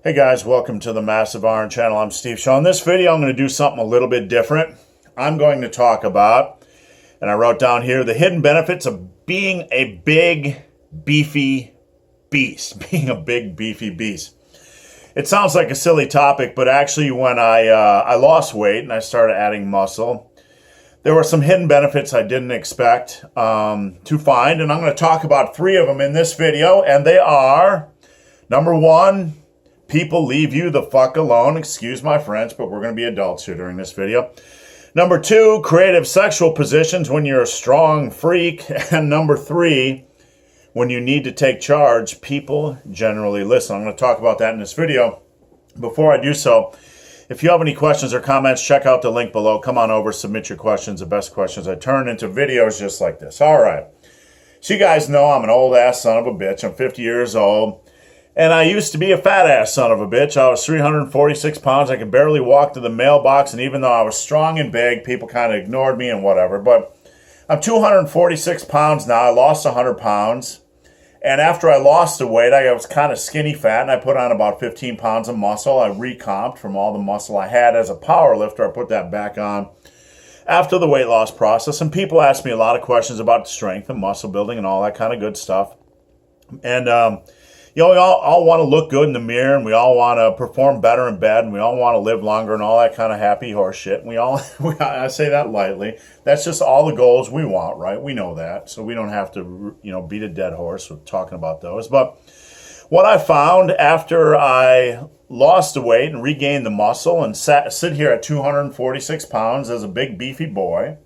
Hey guys, welcome to the Massive Iron Channel. I'm Steve Shaw. In this video, I'm going to do something a little bit different. I'm going to talk about, and I wrote down here, the hidden benefits of being a big, beefy beast. Being a big, beefy beast. It sounds like a silly topic, but actually when I lost weight and I started adding muscle, there were some hidden benefits I didn't expect to find, and I'm going to talk about 3 of them in this video, and they are, number 1, people leave you the fuck alone. Excuse my French, but we're going to be adults here during this video. Number 2, creative sexual positions when you're a strong freak. And number 3, when you need to take charge, people generally listen. I'm going to talk about that in this video. Before I do so, if you have any questions or comments, check out the link below. Come on over, submit your questions. The best questions I turn into videos just like this. All right. So you guys know I'm an old-ass son of a bitch. I'm 50 years old. And I used to be a fat-ass son of a bitch. I was 346 pounds. I could barely walk to the mailbox. And even though I was strong and big, people kind of ignored me and whatever. But I'm 246 pounds now. I lost 100 pounds. And after I lost the weight, I was kind of skinny fat. And I put on about 15 pounds of muscle. I recomped from all the muscle I had as a power lifter. I put that back on after the weight loss process. And people ask me a lot of questions about strength and muscle building and all that kind of good stuff. And, you know, we all want to look good in the mirror, and we all want to perform better in bed, and we all want to live longer and all that kind of happy horse shit. And I say that lightly. That's just all the goals we want, right? We know that. So we don't have to, beat a dead horse with talking about those. But what I found after I lost the weight and regained the muscle and sit here at 246 pounds as a big beefy boy,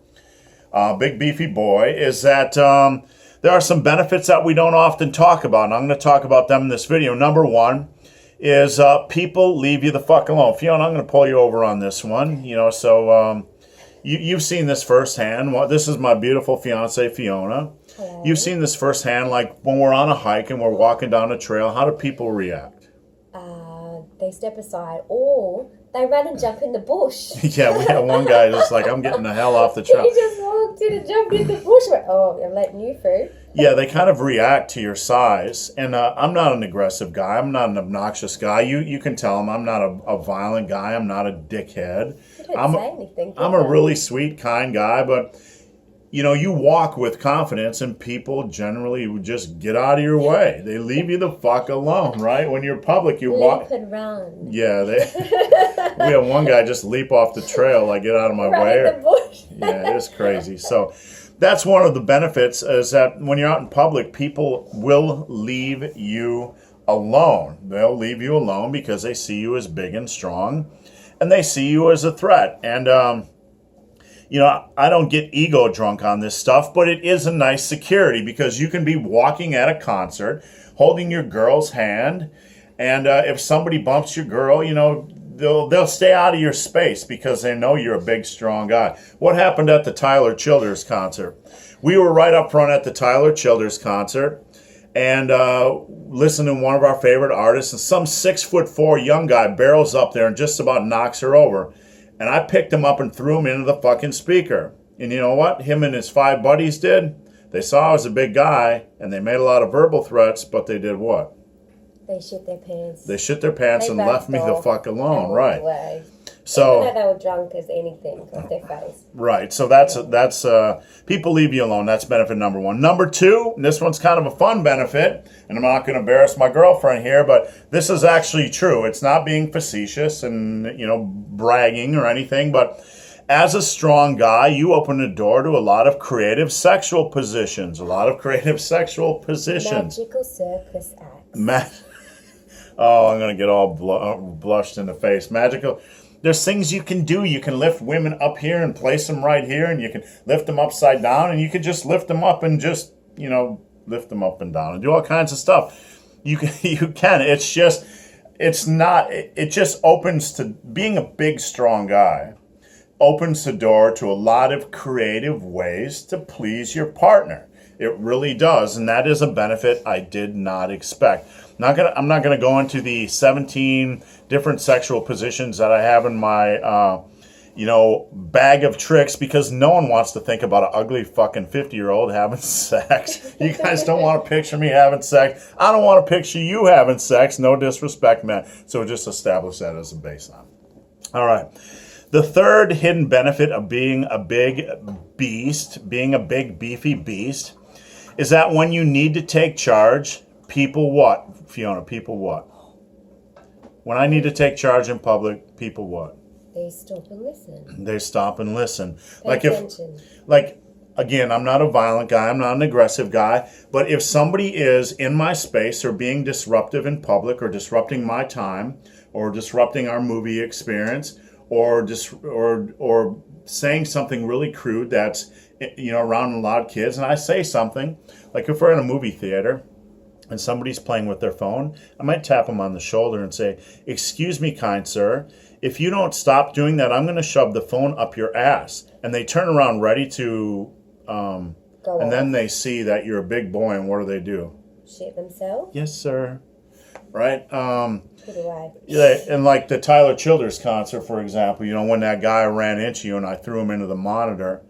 is that there are some benefits that we don't often talk about, and I'm going to talk about them in this video. Number 1 is people leave you the fuck alone. Fiona, I'm going to pull you over on this one. You've seen this firsthand. This is my beautiful fiance, Fiona. Hello. You've seen this firsthand, like when we're on a hike and we're walking down a trail. How do people react? They step aside, or they run and jump in the bush. Yeah, we had one guy just like, I'm getting the hell off the trail. He just walked in and jumped in the bush. Went, I'm letting you through. Yeah, they kind of react to your size. And I'm not an aggressive guy. I'm not an obnoxious guy. You can tell them I'm not a violent guy. I'm not a dickhead. You don't say anything. I'm a really sweet, kind guy. But, you walk with confidence, and people generally just get out of your way. They leave you the fuck alone, right? When you're public, you walk. Leap and run. Yeah, we had one guy just leap off the trail, like, get out of my way. In the bush. Yeah, it's crazy. So that's one of the benefits, is that when you're out in public, people will leave you alone. They'll leave you alone because they see you as big and strong, and they see you as a threat. And, I don't get ego drunk on this stuff, but it is a nice security because you can be walking at a concert, holding your girl's hand, and if somebody bumps your girl, they'll stay out of your space because they know you're a big, strong guy. What happened at the Tyler Childers concert? We were right up front at the Tyler Childers concert and listening to one of our favorite artists, and some 6'4" young guy barrels up there and just about knocks her over. And I picked him up and threw him into the fucking speaker. And you know what? Him and his 5 buddies did? They saw I was a big guy, and they made a lot of verbal threats, but they did what? They shit their pants. They shit their pants and left me the fuck alone, right? Away. So, even though they were drunk as anything off their face. Right. So that's people leave you alone. That's benefit number 1. Number 2, and this one's kind of a fun benefit, and I'm not going to embarrass my girlfriend here, but this is actually true. It's not being facetious and bragging or anything, but as a strong guy, you open the door to a lot of creative sexual positions. Magical circus acts. Oh, I'm going to get all blushed in the face. Magical. There's things you can do. You can lift women up here and place them right here, and you can lift them upside down, and you can just lift them up and just, lift them up and down and do all kinds of stuff. You can. It just opens to being a big, strong guy, opens the door to a lot of creative ways to please your partner. It really does, and that is a benefit I did not expect. I'm not gonna go into the 17 different sexual positions that I have in my bag of tricks, because no one wants to think about an ugly fucking 50-year-old having sex. You guys don't want to picture me having sex. I don't want to picture you having sex. No disrespect, man. So just establish that as a baseline. All right. The third hidden benefit of being a big beast, being a big beefy beast, is that when you need to take charge, people what? Fiona, people what? When I need to take charge in public, people what? They stop and listen. They stop and listen. Pay attention. Again, I'm not a violent guy, I'm not an aggressive guy, but if somebody is in my space or being disruptive in public or disrupting my time or disrupting our movie experience or saying something really crude that's around a lot of kids, and I say something, like if we're in a movie theater and somebody's playing with their phone, I might tap them on the shoulder and say, "Excuse me, kind sir, if you don't stop doing that, I'm going to shove the phone up your ass." And they turn around ready to, and then they see that you're a big boy, and what do? Shit themselves? Yes, sir. Right? Put away. Yeah, and like the Tyler Childers concert, for example, when that guy ran into you and I threw him into the monitor,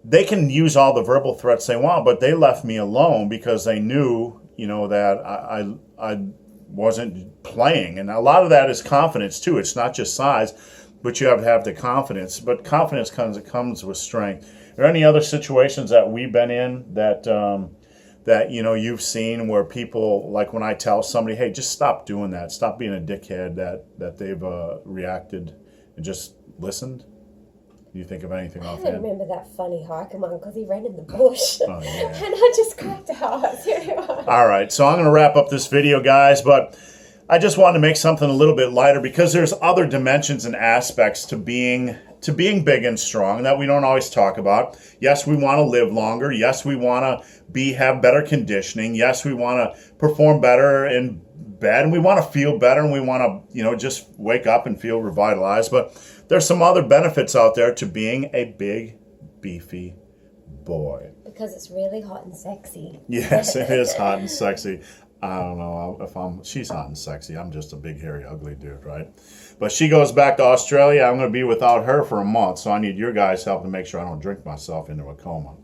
they can use all the verbal threats they want, but they left me alone because they knew, that I wasn't playing. And a lot of that is confidence too. It's not just size, but you have to have the confidence. But confidence comes with strength. Are there any other situations that we've been in that you've seen where people, like when I tell somebody, "Hey, just stop doing that. Stop being a dickhead," that they've reacted and just listened? Do you think of anything I offhand? remember that funny hiker one because he ran in the bush. Oh, yeah. And I just cracked out. All right, so I'm going to wrap up this video, guys, but I just wanted to make something a little bit lighter because there's other dimensions and aspects to being big and strong that we don't always talk about. Yes, we want to live longer. Yes, we want to have better conditioning. Yes, we want to perform better in bed, and we want to feel better, and we want to, just wake up and feel revitalized. But there's some other benefits out there to being a big, beefy boy. Because it's really hot and sexy. Yes, it is hot and sexy. I don't know if she's hot and sexy. I'm just a big, hairy, ugly dude, right? But she goes back to Australia. I'm going to be without her for a month, so I need your guys' help to make sure I don't drink myself into a coma.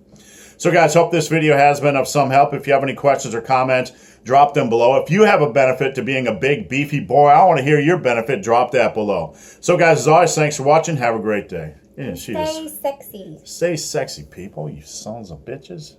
So, guys, hope this video has been of some help. If you have any questions or comments, drop them below. If you have a benefit to being a big, beefy boy, I want to hear your benefit. Drop that below. So, guys, as always, thanks for watching. Have a great day. Yeah, Stay sexy. Stay sexy, people, you sons of bitches.